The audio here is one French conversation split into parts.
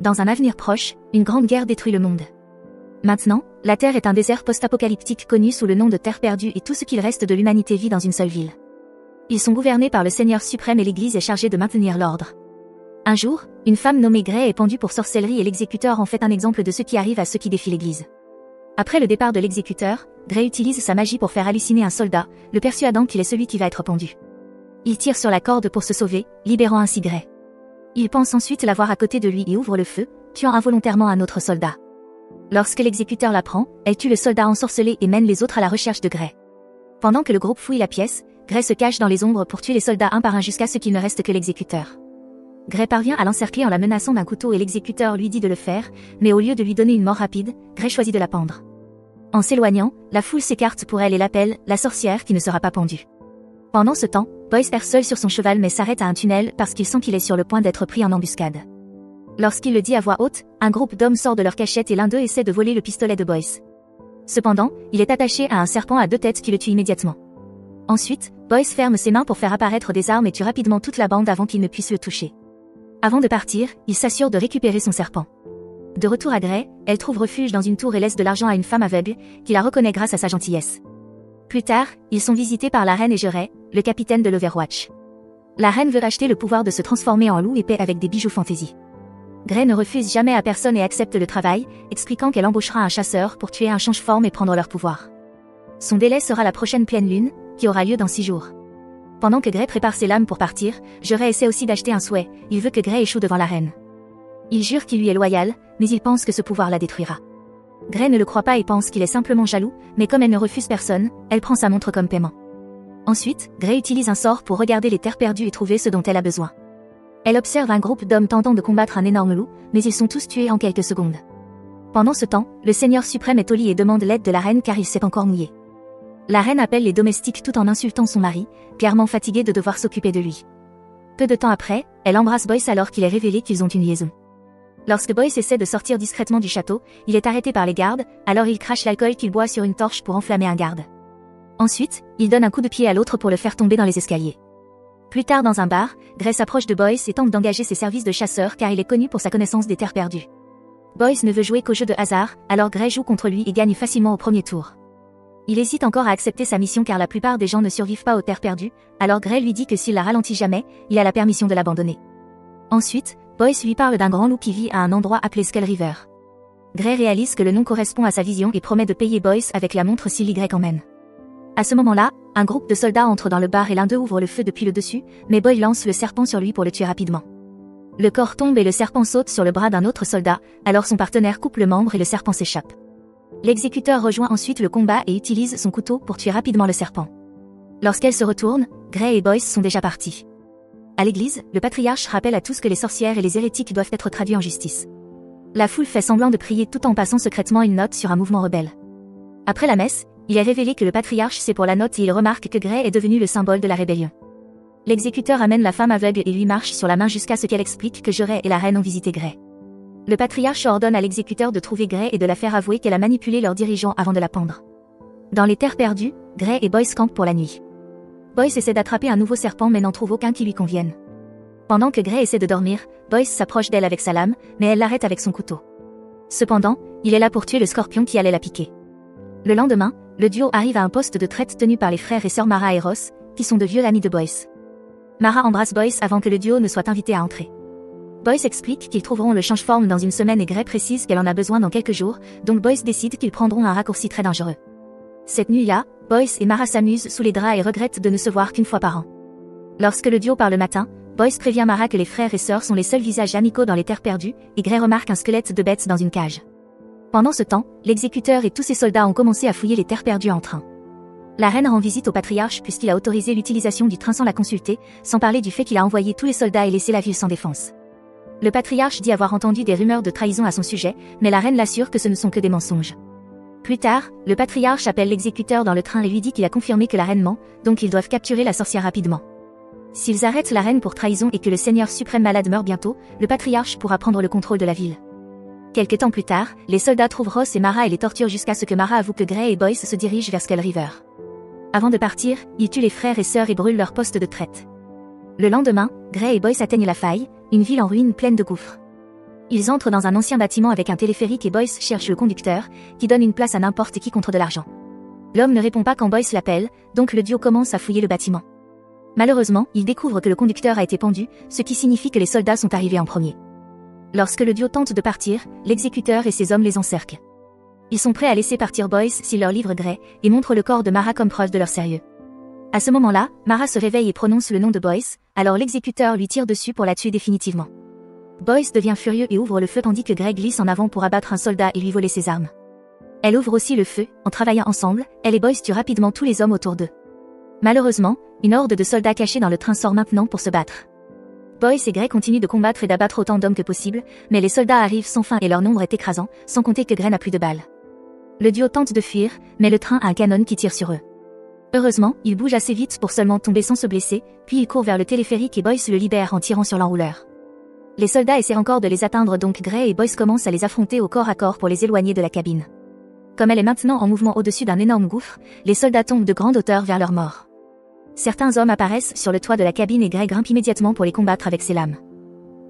Dans un avenir proche, une grande guerre détruit le monde. Maintenant, la Terre est un désert post-apocalyptique connu sous le nom de Terre perdue et tout ce qu'il reste de l'humanité vit dans une seule ville. Ils sont gouvernés par le Seigneur suprême et l'Église est chargée de maintenir l'ordre. Un jour, une femme nommée Grey est pendue pour sorcellerie et l'exécuteur en fait un exemple de ce qui arrive à ceux qui défient l'Église. Après le départ de l'exécuteur, Grey utilise sa magie pour faire halluciner un soldat, le persuadant qu'il est celui qui va être pendu. Il tire sur la corde pour se sauver, libérant ainsi Grey. Il pense ensuite l'avoir à côté de lui et ouvre le feu, tuant involontairement un autre soldat. Lorsque l'exécuteur l'apprend, elle tue le soldat ensorcelé et mène les autres à la recherche de Grey. Pendant que le groupe fouille la pièce, Grey se cache dans les ombres pour tuer les soldats un par un jusqu'à ce qu'il ne reste que l'exécuteur. Grey parvient à l'encercler en la menaçant d'un couteau et l'exécuteur lui dit de le faire, mais au lieu de lui donner une mort rapide, Grey choisit de la pendre. En s'éloignant, la foule s'écarte pour elle et l'appelle « la sorcière qui ne sera pas pendue ». Pendant ce temps, Boyce erre seul sur son cheval mais s'arrête à un tunnel parce qu'il sent qu'il est sur le point d'être pris en embuscade. Lorsqu'il le dit à voix haute, un groupe d'hommes sort de leur cachette et l'un d'eux essaie de voler le pistolet de Boyce. Cependant, il est attaché à un serpent à 2 têtes qui le tue immédiatement. Ensuite, Boyce ferme ses mains pour faire apparaître des armes et tue rapidement toute la bande avant qu'il ne puisse le toucher. Avant de partir, il s'assure de récupérer son serpent. De retour à Grey, elle trouve refuge dans une tour et laisse de l'argent à une femme aveugle, qui la reconnaît grâce à sa gentillesse. Plus tard, ils sont visités par la reine Aegeret, le capitaine de l'Overwatch. La reine veut racheter le pouvoir de se transformer en loup épais avec des bijoux fantaisie. Grey ne refuse jamais à personne et accepte le travail, expliquant qu'elle embauchera un chasseur pour tuer un change-forme et prendre leur pouvoir. Son délai sera la prochaine pleine lune, qui aura lieu dans 6 jours. Pendant que Grey prépare ses lames pour partir, Jurey essaie aussi d'acheter un souhait, il veut que Grey échoue devant la reine. Il jure qu'il lui est loyal, mais il pense que ce pouvoir la détruira. Grey ne le croit pas et pense qu'il est simplement jaloux, mais comme elle ne refuse personne, elle prend sa montre comme paiement. Ensuite, Grey utilise un sort pour regarder les terres perdues et trouver ce dont elle a besoin. Elle observe un groupe d'hommes tentant de combattre un énorme loup, mais ils sont tous tués en quelques secondes. Pendant ce temps, le Seigneur suprême est au lit et demande l'aide de la reine car il s'est encore mouillé. La reine appelle les domestiques tout en insultant son mari, clairement fatigué de devoir s'occuper de lui. Peu de temps après, elle embrasse Boyce alors qu'il est révélé qu'ils ont une liaison. Lorsque Boyce essaie de sortir discrètement du château, il est arrêté par les gardes, alors il crache l'alcool qu'il boit sur une torche pour enflammer un garde. Ensuite, il donne un coup de pied à l'autre pour le faire tomber dans les escaliers. Plus tard dans un bar, Grey s'approche de Boyce et tente d'engager ses services de chasseur car il est connu pour sa connaissance des terres perdues. Boyce ne veut jouer qu'au jeu de hasard, alors Grey joue contre lui et gagne facilement au premier tour. Il hésite encore à accepter sa mission car la plupart des gens ne survivent pas aux terres perdues, alors Grey lui dit que s'il la ralentit jamais, il a la permission de l'abandonner. Ensuite, Boyce lui parle d'un grand loup qui vit à un endroit appelé Skull River. Grey réalise que le nom correspond à sa vision et promet de payer Boyce avec la montre s'il Y emmène. À ce moment-là, un groupe de soldats entre dans le bar et l'un d'eux ouvre le feu depuis le dessus, mais Boy lance le serpent sur lui pour le tuer rapidement. Le corps tombe et le serpent saute sur le bras d'un autre soldat, alors son partenaire coupe le membre et le serpent s'échappe. L'exécuteur rejoint ensuite le combat et utilise son couteau pour tuer rapidement le serpent. Lorsqu'elle se retourne, Grey et Boyce sont déjà partis. À l'église, le patriarche rappelle à tous que les sorcières et les hérétiques doivent être traduits en justice. La foule fait semblant de prier tout en passant secrètement une note sur un mouvement rebelle. Après la messe, il est révélé que le patriarche sait pour la note et il remarque que Grey est devenu le symbole de la rébellion. L'exécuteur amène la femme aveugle et lui marche sur la main jusqu'à ce qu'elle explique que Jurey et la reine ont visité Grey. Le patriarche ordonne à l'exécuteur de trouver Grey et de la faire avouer qu'elle a manipulé leurs dirigeants avant de la pendre. Dans les terres perdues, Grey et Boyce campent pour la nuit. Boyce essaie d'attraper un nouveau serpent mais n'en trouve aucun qui lui convienne. Pendant que Grey essaie de dormir, Boyce s'approche d'elle avec sa lame, mais elle l'arrête avec son couteau. Cependant, il est là pour tuer le scorpion qui allait la piquer. Le lendemain, le duo arrive à un poste de traite tenu par les frères et sœurs Mara et Ross, qui sont de vieux amis de Boyce. Mara embrasse Boyce avant que le duo ne soit invité à entrer. Boyce explique qu'ils trouveront le change-forme dans une semaine et Grey précise qu'elle en a besoin dans quelques jours, donc Boyce décide qu'ils prendront un raccourci très dangereux. Cette nuit-là, Boyce et Mara s'amusent sous les draps et regrettent de ne se voir qu'une fois par an. Lorsque le duo part le matin, Boyce prévient Mara que les frères et sœurs sont les seuls visages amicaux dans les terres perdues, et Grey remarque un squelette de bête dans une cage. Pendant ce temps, l'exécuteur et tous ses soldats ont commencé à fouiller les terres perdues en train. La reine rend visite au patriarche puisqu'il a autorisé l'utilisation du train sans la consulter, sans parler du fait qu'il a envoyé tous les soldats et laissé la ville sans défense. Le patriarche dit avoir entendu des rumeurs de trahison à son sujet, mais la reine l'assure que ce ne sont que des mensonges. Plus tard, le patriarche appelle l'exécuteur dans le train et lui dit qu'il a confirmé que la reine ment, donc ils doivent capturer la sorcière rapidement. S'ils arrêtent la reine pour trahison et que le Seigneur suprême malade meurt bientôt, le patriarche pourra prendre le contrôle de la ville. Quelque temps plus tard, les soldats trouvent Ross et Mara et les torturent jusqu'à ce que Mara avoue que Grey et Boyce se dirigent vers Skull River. Avant de partir, ils tuent les frères et sœurs et brûlent leur poste de traite. Le lendemain, Grey et Boyce atteignent la faille, une ville en ruine pleine de gouffres. Ils entrent dans un ancien bâtiment avec un téléphérique et Boyce cherche le conducteur, qui donne une place à n'importe qui contre de l'argent. L'homme ne répond pas quand Boyce l'appelle, donc le duo commence à fouiller le bâtiment. Malheureusement, il découvre que le conducteur a été pendu, ce qui signifie que les soldats sont arrivés en premier. Lorsque le duo tente de partir, l'exécuteur et ses hommes les encerclent. Ils sont prêts à laisser partir Boyce s'il leur livre Gray, et montrent le corps de Mara comme preuve de leur sérieux. À ce moment-là, Mara se réveille et prononce le nom de Boyce, alors l'exécuteur lui tire dessus pour la tuer définitivement. Boyce devient furieux et ouvre le feu tandis que Gray glisse en avant pour abattre un soldat et lui voler ses armes. Elle ouvre aussi le feu, en travaillant ensemble, elle et Boyce tuent rapidement tous les hommes autour d'eux. Malheureusement, une horde de soldats cachés dans le train sort maintenant pour se battre. Boyce et Gray continuent de combattre et d'abattre autant d'hommes que possible, mais les soldats arrivent sans fin et leur nombre est écrasant, sans compter que Gray n'a plus de balles. Le duo tente de fuir, mais le train a un canon qui tire sur eux. Heureusement, ils bougent assez vite pour seulement tomber sans se blesser, puis ils courent vers le téléphérique et Boyce le libère en tirant sur l'enrouleur. Les soldats essaient encore de les atteindre donc Gray et Boyce commencent à les affronter au corps à corps pour les éloigner de la cabine. Comme elle est maintenant en mouvement au-dessus d'un énorme gouffre, les soldats tombent de grande hauteur vers leur mort. Certains hommes apparaissent sur le toit de la cabine et Gray grimpe immédiatement pour les combattre avec ses lames.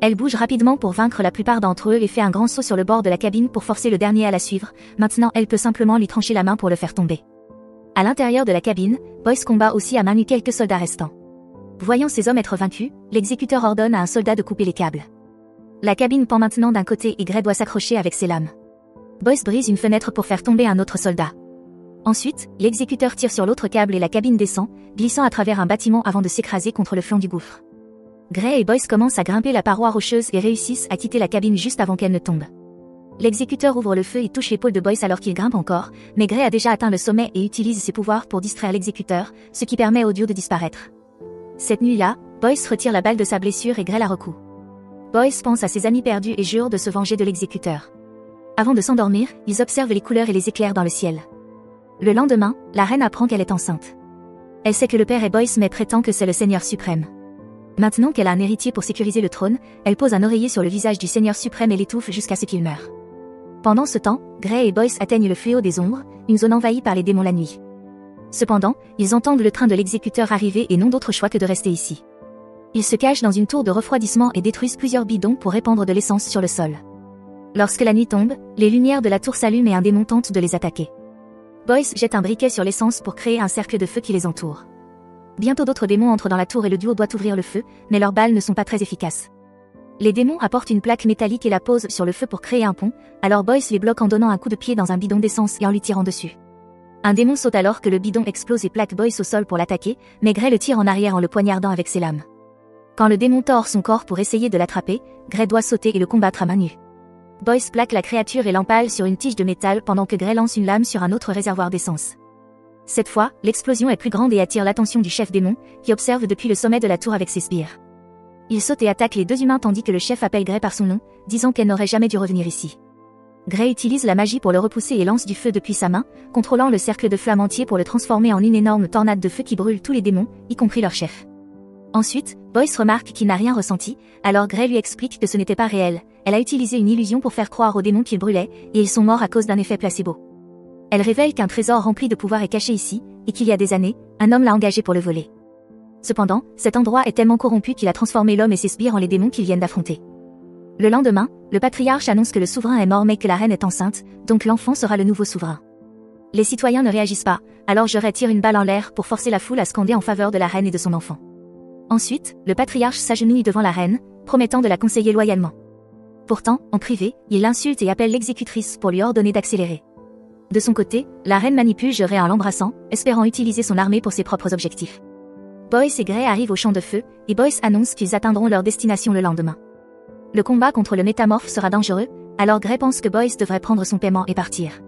Elle bouge rapidement pour vaincre la plupart d'entre eux et fait un grand saut sur le bord de la cabine pour forcer le dernier à la suivre, maintenant elle peut simplement lui trancher la main pour le faire tomber. À l'intérieur de la cabine, Boyce combat aussi à main nue quelques soldats restants. Voyant ces hommes être vaincus, l'exécuteur ordonne à un soldat de couper les câbles. La cabine pend maintenant d'un côté et Gray doit s'accrocher avec ses lames. Boyce brise une fenêtre pour faire tomber un autre soldat. Ensuite, l'exécuteur tire sur l'autre câble et la cabine descend, glissant à travers un bâtiment avant de s'écraser contre le flanc du gouffre. Gray et Boyce commencent à grimper la paroi rocheuse et réussissent à quitter la cabine juste avant qu'elle ne tombe. L'exécuteur ouvre le feu et touche l'épaule de Boyce alors qu'il grimpe encore, mais Gray a déjà atteint le sommet et utilise ses pouvoirs pour distraire l'exécuteur, ce qui permet au duo de disparaître. Cette nuit-là, Boyce retire la balle de sa blessure et Gray la recoue. Boyce pense à ses amis perdus et jure de se venger de l'exécuteur. Avant de s'endormir, ils observent les couleurs et les éclairs dans le ciel. Le lendemain, la reine apprend qu'elle est enceinte. Elle sait que le père est Boyce mais prétend que c'est le Seigneur suprême. Maintenant qu'elle a un héritier pour sécuriser le trône, elle pose un oreiller sur le visage du Seigneur suprême et l'étouffe jusqu'à ce qu'il meure. Pendant ce temps, Gray et Boyce atteignent le fléau des ombres, une zone envahie par les démons la nuit. Cependant, ils entendent le train de l'exécuteur arriver et n'ont d'autre choix que de rester ici. Ils se cachent dans une tour de refroidissement et détruisent plusieurs bidons pour répandre de l'essence sur le sol. Lorsque la nuit tombe, les lumières de la tour s'allument et un démon tente de les attaquer. Boyce jette un briquet sur l'essence pour créer un cercle de feu qui les entoure. Bientôt d'autres démons entrent dans la tour et le duo doit ouvrir le feu, mais leurs balles ne sont pas très efficaces. Les démons apportent une plaque métallique et la posent sur le feu pour créer un pont, alors Boyce les bloque en donnant un coup de pied dans un bidon d'essence et en lui tirant dessus. Un démon saute alors que le bidon explose et plaque Boyce au sol pour l'attaquer, mais Gray le tire en arrière en le poignardant avec ses lames. Quand le démon tord son corps pour essayer de l'attraper, Gray doit sauter et le combattre à main nue. Boyce plaque la créature et l'empale sur une tige de métal pendant que Gray lance une lame sur un autre réservoir d'essence. Cette fois, l'explosion est plus grande et attire l'attention du chef démon, qui observe depuis le sommet de la tour avec ses sbires. Il saute et attaque les deux humains tandis que le chef appelle Gray par son nom, disant qu'elle n'aurait jamais dû revenir ici. Gray utilise la magie pour le repousser et lance du feu depuis sa main, contrôlant le cercle de flamme entier pour le transformer en une énorme tornade de feu qui brûle tous les démons, y compris leur chef. Ensuite, Boyce remarque qu'il n'a rien ressenti, alors Gray lui explique que ce n'était pas réel, elle a utilisé une illusion pour faire croire aux démons qu'ils brûlaient, et ils sont morts à cause d'un effet placebo. Elle révèle qu'un trésor rempli de pouvoir est caché ici, et qu'il y a des années, un homme l'a engagé pour le voler. Cependant, cet endroit est tellement corrompu qu'il a transformé l'homme et ses sbires en les démons qu'ils viennent d'affronter. Le lendemain, le patriarche annonce que le souverain est mort mais que la reine est enceinte, donc l'enfant sera le nouveau souverain. Les citoyens ne réagissent pas, alors Gray tire une balle en l'air pour forcer la foule à scander en faveur de la reine et de son enfant. Ensuite, le patriarche s'agenouille devant la reine, promettant de la conseiller loyalement. Pourtant, en privé, il l'insulte et appelle l'exécutrice pour lui ordonner d'accélérer. De son côté, la reine manipule Gray en l'embrassant, espérant utiliser son armée pour ses propres objectifs. Boyce et Gray arrivent au champ de feu, et Boyce annonce qu'ils atteindront leur destination le lendemain. Le combat contre le métamorphe sera dangereux, alors Gray pense que Boyce devrait prendre son paiement et partir.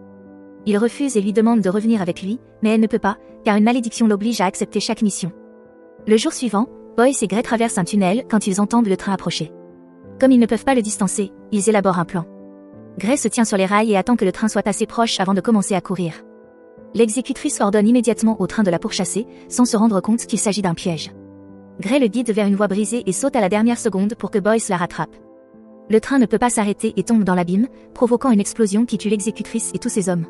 Il refuse et lui demande de revenir avec lui, mais elle ne peut pas, car une malédiction l'oblige à accepter chaque mission. Le jour suivant, Boyce et Gray traversent un tunnel quand ils entendent le train approcher. Comme ils ne peuvent pas le distancer, ils élaborent un plan. Gray se tient sur les rails et attend que le train soit assez proche avant de commencer à courir. L'exécutrice ordonne immédiatement au train de la pourchasser, sans se rendre compte qu'il s'agit d'un piège. Gray le guide vers une voie brisée et saute à la dernière seconde pour que Boyce la rattrape. Le train ne peut pas s'arrêter et tombe dans l'abîme, provoquant une explosion qui tue l'exécutrice et tous ses hommes.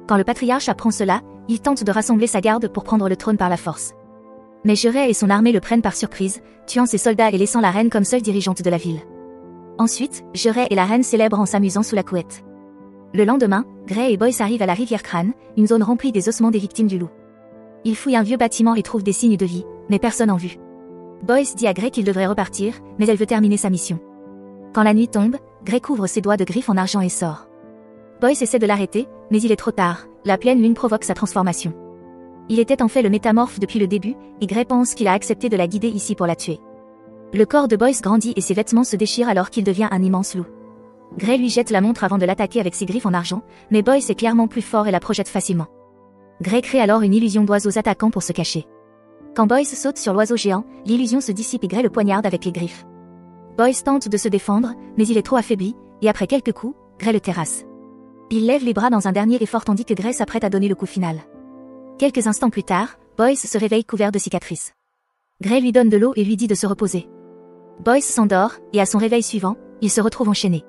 Quand le patriarche apprend cela, il tente de rassembler sa garde pour prendre le trône par la force. Mais Gray et son armée le prennent par surprise, tuant ses soldats et laissant la reine comme seule dirigeante de la ville. Ensuite, Gray et la reine célèbrent en s'amusant sous la couette. Le lendemain, Gray et Boyce arrivent à la rivière Crâne, une zone remplie des ossements des victimes du loup. Ils fouillent un vieux bâtiment et trouvent des signes de vie, mais personne en vue. Boyce dit à Gray qu'il devrait repartir, mais elle veut terminer sa mission. Quand la nuit tombe, Gray couvre ses doigts de griffes en argent et sort. Boyce essaie de l'arrêter, mais il est trop tard, la pleine lune provoque sa transformation. Il était en fait le métamorphe depuis le début, et Gray pense qu'il a accepté de la guider ici pour la tuer. Le corps de Boyce grandit et ses vêtements se déchirent alors qu'il devient un immense loup. Gray lui jette la montre avant de l'attaquer avec ses griffes en argent, mais Boyce est clairement plus fort et la projette facilement. Gray crée alors une illusion d'oiseaux attaquants pour se cacher. Quand Boyce saute sur l'oiseau géant, l'illusion se dissipe et Gray le poignarde avec les griffes. Boyce tente de se défendre, mais il est trop affaibli, et après quelques coups, Gray le terrasse. Il lève les bras dans un dernier effort tandis que Gray s'apprête à donner le coup final. Quelques instants plus tard, Boyce se réveille couvert de cicatrices. Gray lui donne de l'eau et lui dit de se reposer. Boyce s'endort, et à son réveil suivant, il se retrouve enchaîné.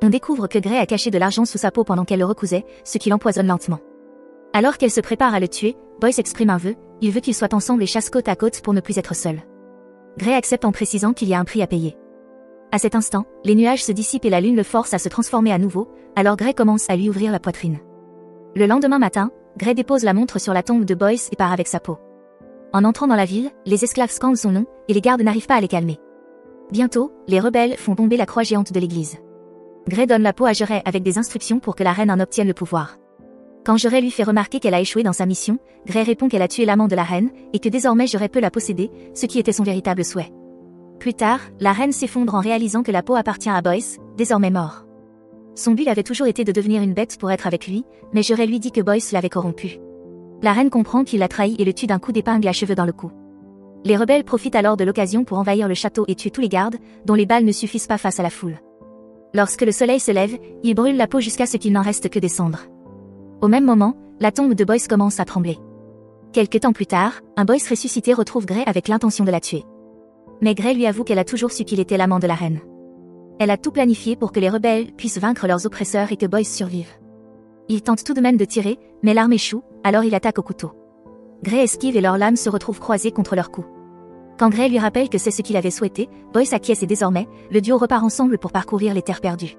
On découvre que Gray a caché de l'argent sous sa peau pendant qu'elle le recousait, ce qui l'empoisonne lentement. Alors qu'elle se prépare à le tuer, Boyce exprime un vœu, il veut qu'ils soient ensemble et chassent côte à côte pour ne plus être seuls. Gray accepte en précisant qu'il y a un prix à payer. À cet instant, les nuages se dissipent et la lune le force à se transformer à nouveau, alors Gray commence à lui ouvrir la poitrine. Le lendemain matin, Gray dépose la montre sur la tombe de Boyce et part avec sa peau. En entrant dans la ville, les esclaves scandent son nom, et les gardes n'arrivent pas à les calmer. Bientôt, les rebelles font tomber la croix géante de l'église. Gray donne la peau à Gray avec des instructions pour que la reine en obtienne le pouvoir. Quand Gray lui fait remarquer qu'elle a échoué dans sa mission, Gray répond qu'elle a tué l'amant de la reine, et que désormais Gray peut la posséder, ce qui était son véritable souhait. Plus tard, la reine s'effondre en réalisant que la peau appartient à Boyce, désormais mort. Son but avait toujours été de devenir une bête pour être avec lui, mais Gray lui dit que Boyce l'avait corrompu. La reine comprend qu'il l'a trahi et le tue d'un coup d'épingle à cheveux dans le cou. Les rebelles profitent alors de l'occasion pour envahir le château et tuer tous les gardes, dont les balles ne suffisent pas face à la foule. Lorsque le soleil se lève, ils brûlent la peau jusqu'à ce qu'il n'en reste que des cendres. Au même moment, la tombe de Boyce commence à trembler. Quelque temps plus tard, un Boyce ressuscité retrouve Gray avec l'intention de la tuer. Mais Gray lui avoue qu'elle a toujours su qu'il était l'amant de la reine. Elle a tout planifié pour que les rebelles puissent vaincre leurs oppresseurs et que Boyce survive. Il tente tout de même de tirer, mais l'arme échoue, alors il attaque au couteau. Gray esquive et leurs lames se retrouvent croisées contre leur cou. Quand Gray lui rappelle que c'est ce qu'il avait souhaité, Boyce acquiesce et désormais, le duo repart ensemble pour parcourir les terres perdues.